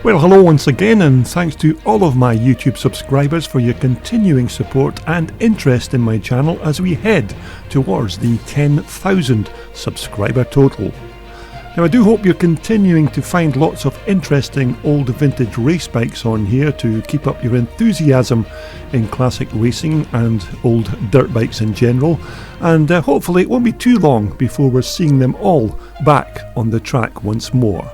Well, hello once again, and thanks to all of my YouTube subscribers for your continuing support and interest in my channel as we head towards the 10,000 subscriber total. Now, I do hope you're continuing to find lots of interesting old vintage race bikes on here to keep up your enthusiasm in classic racing and old dirt bikes in general, and hopefully it won't be too long before we're seeing them all back on the track once more.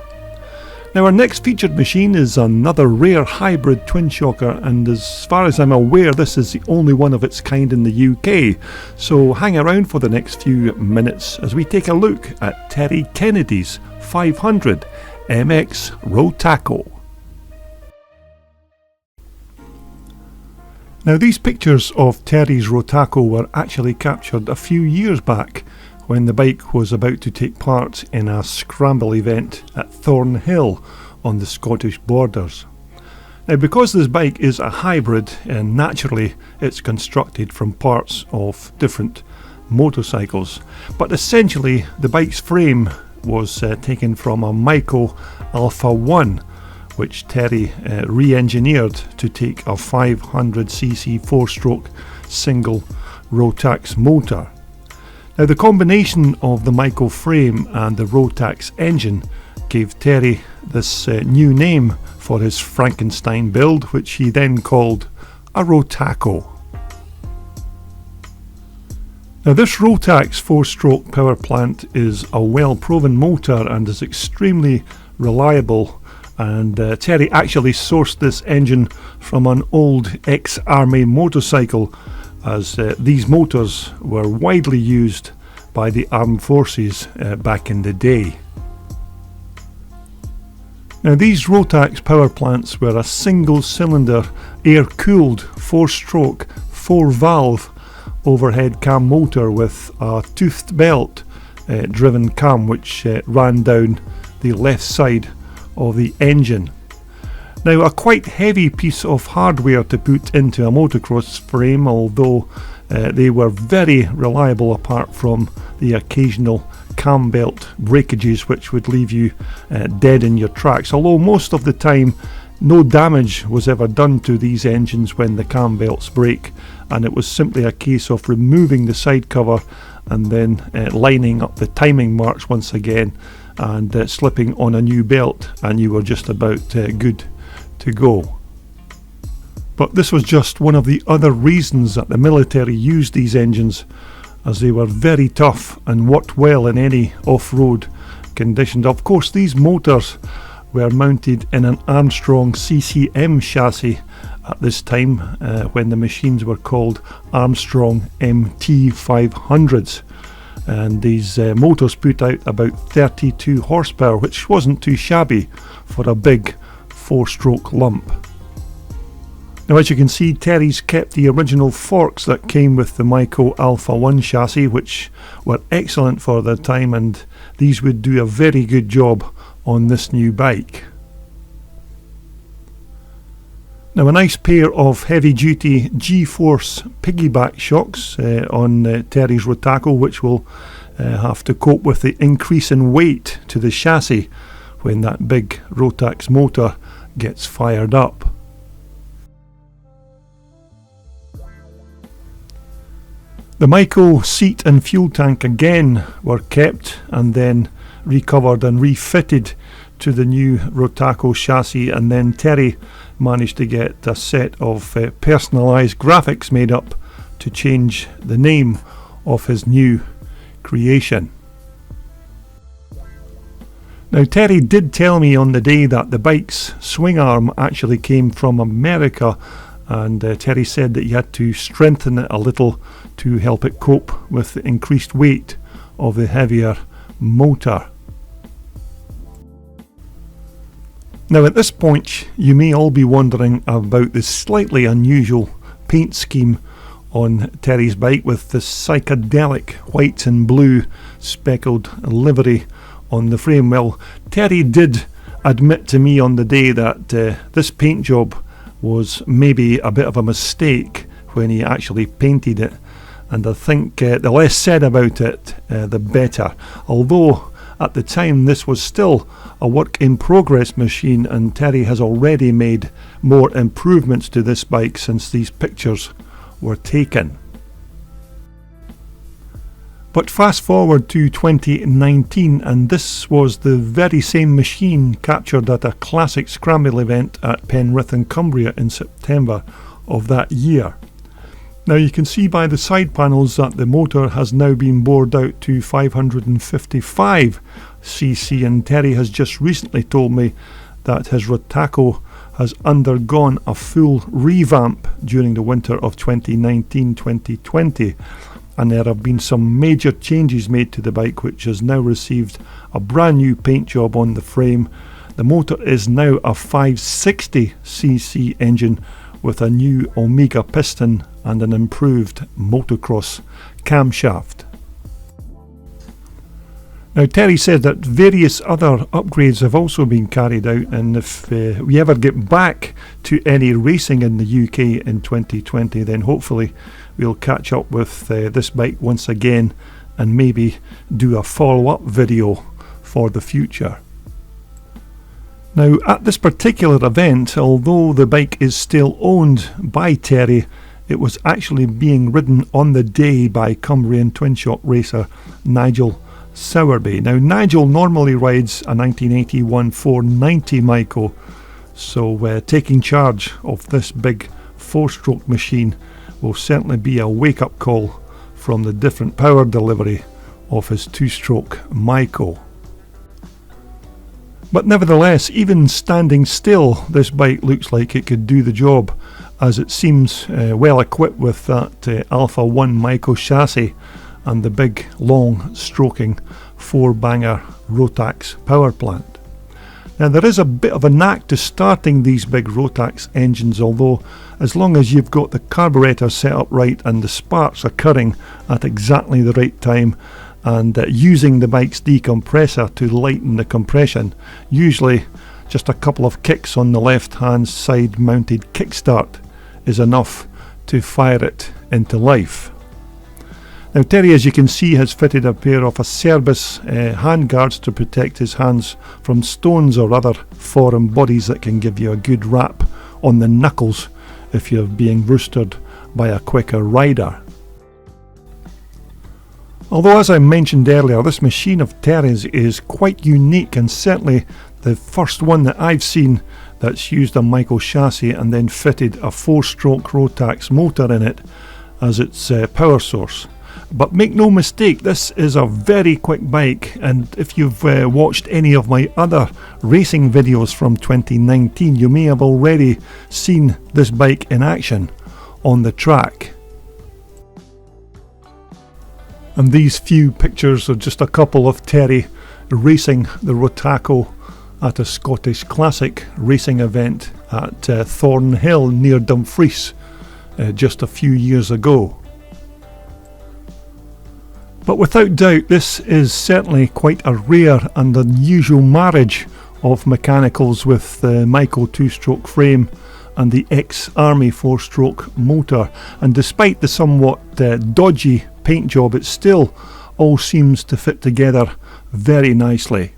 Now, our next featured machine is another rare hybrid twin shocker, and as far as I'm aware this is the only one of its kind in the UK, so hang around for the next few minutes as we take a look at Terry Kennedy's 500 MX Rotaco. Now, these pictures of Terry's Rotaco were actually captured a few years back when the bike was about to take part in a scramble event at Thornhill on the Scottish borders. Now, because this bike is a hybrid, and naturally it's constructed from parts of different motorcycles, but essentially the bike's frame was taken from a Maico Alpha 1, which Terry re-engineered to take a 500cc 4-stroke single Rotax motor. Now, the combination of the Maico frame and the Rotax engine gave Terry this new name for his Frankenstein build, which he then called a Rotaco. Now, this Rotax 4-stroke power plant is a well-proven motor and is extremely reliable, and Terry actually sourced this engine from an old ex-army motorcycle, as these motors were widely used by the armed forces back in the day. Now, these Rotax power plants were a single cylinder air-cooled 4-stroke 4-valve overhead cam motor with a toothed belt driven cam which ran down the left side of the engine. Now, a quite heavy piece of hardware to put into a motocross frame, although they were very reliable apart from the occasional cam belt breakages which would leave you dead in your tracks, although most of the time no damage was ever done to these engines when the cam belts break, and it was simply a case of removing the side cover and then lining up the timing marks once again and slipping on a new belt, and you were just about good to go. But this was just one of the other reasons that the military used these engines, as they were very tough and worked well in any off-road conditions. Of course, these motors were mounted in an Armstrong CCM chassis at this time, when the machines were called Armstrong MT500s. And these motors put out about 32 horsepower, which wasn't too shabby for a big 4-stroke lump. Now, as you can see, Terry's kept the original forks that came with the Maico Alpha 1 chassis, which were excellent for their time, and these would do a very good job on this new bike. Now, a nice pair of heavy-duty G-force piggyback shocks on Terry's Rotaco, which will have to cope with the increase in weight to the chassis when that big Rotax motor gets fired up. The Maico seat and fuel tank again were kept and then recovered and refitted to the new Rotaco chassis, and then Terry managed to get a set of personalised graphics made up to change the name of his new creation. Now, Terry did tell me on the day that the bike's swing arm actually came from America, and Terry said that you had to strengthen it a little to help it cope with the increased weight of the heavier motor. Now, at this point you may all be wondering about the slightly unusual paint scheme on Terry's bike, with the psychedelic white and blue speckled livery on the frame. Well, Terry did admit to me on the day that this paint job was maybe a bit of a mistake when he actually painted it, and I think the less said about it the better, although At the time, this was still a work in progress machine, and Terry has already made more improvements to this bike since these pictures were taken. But fast forward to 2019, and this was the very same machine captured at a classic scramble event at Penrith in Cumbria in September of that year. Now you can see by the side panels that the motor has now been bored out to 555cc, and Terry has just recently told me that his Rotaco has undergone a full revamp during the winter of 2019-2020, and there have been some major changes made to the bike, which has now received a brand new paint job on the frame. The motor is now a 560cc engine with a new Omega piston and an improved motocross camshaft. Now Terry said that various other upgrades have also been carried out, and if we ever get back to any racing in the UK in 2020, then hopefully we'll catch up with this bike once again and maybe do a follow-up video for the future. Now at this particular event, although the bike is still owned by Terry, it was actually being ridden on the day by Cumbrian Twinshock racer Nigel Sowerby. Now Nigel normally rides a 1981 490 Maico, so taking charge of this big 4-stroke machine will certainly be a wake-up call from the different power delivery of his 2-stroke Maico. But nevertheless, even standing still, this bike looks like it could do the job, as it seems well equipped with that Alpha 1 Maico chassis and the big long stroking 4-banger Rotax power plant. Now there is a bit of a knack to starting these big Rotax engines, although as long as you've got the carburetor set up right and the sparks occurring at exactly the right time, and using the bike's decompressor to lighten the compression, usually just a couple of kicks on the left hand side mounted kickstart is enough to fire it into life. Now Terry, as you can see, has fitted a pair of Acerbis handguards to protect his hands from stones or other foreign bodies that can give you a good rap on the knuckles if you're being roosted by a quicker rider. Although, as I mentioned earlier, this machine of Terry's is quite unique, and certainly the first one that I've seen that's used a Maico chassis and then fitted a 4-stroke Rotax motor in it as its power source. But make no mistake, this is a very quick bike, and if you've watched any of my other racing videos from 2019, you may have already seen this bike in action on the track. And these few pictures are just a couple of Terry racing the Rotaco at a Scottish Classic racing event at Thornhill near Dumfries just a few years ago. But without doubt, this is certainly quite a rare and unusual marriage of mechanicals with the Maico 2-stroke frame and the ex-Army 4-stroke motor, and despite the somewhat dodgy paint job, it still all seems to fit together very nicely.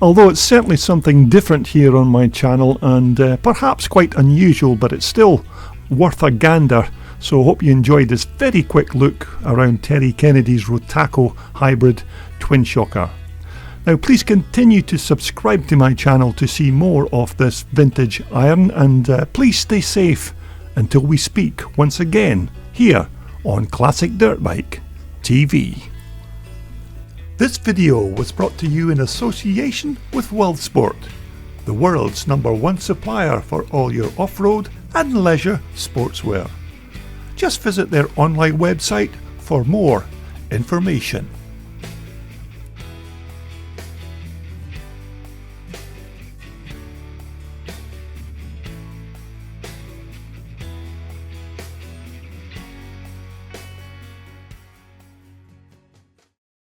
Although it's certainly something different here on my channel, and perhaps quite unusual, but it's still worth a gander. So I hope you enjoyed this very quick look around Terry Kennedy's Rotaco hybrid Twinshocker. Now please continue to subscribe to my channel to see more of this vintage iron, and please stay safe until we speak once again here on Classic Dirt Bike TV. This video was brought to you in association with WorldSport, the world's #1 supplier for all your off-road and leisure sportswear. Just visit their online website for more information.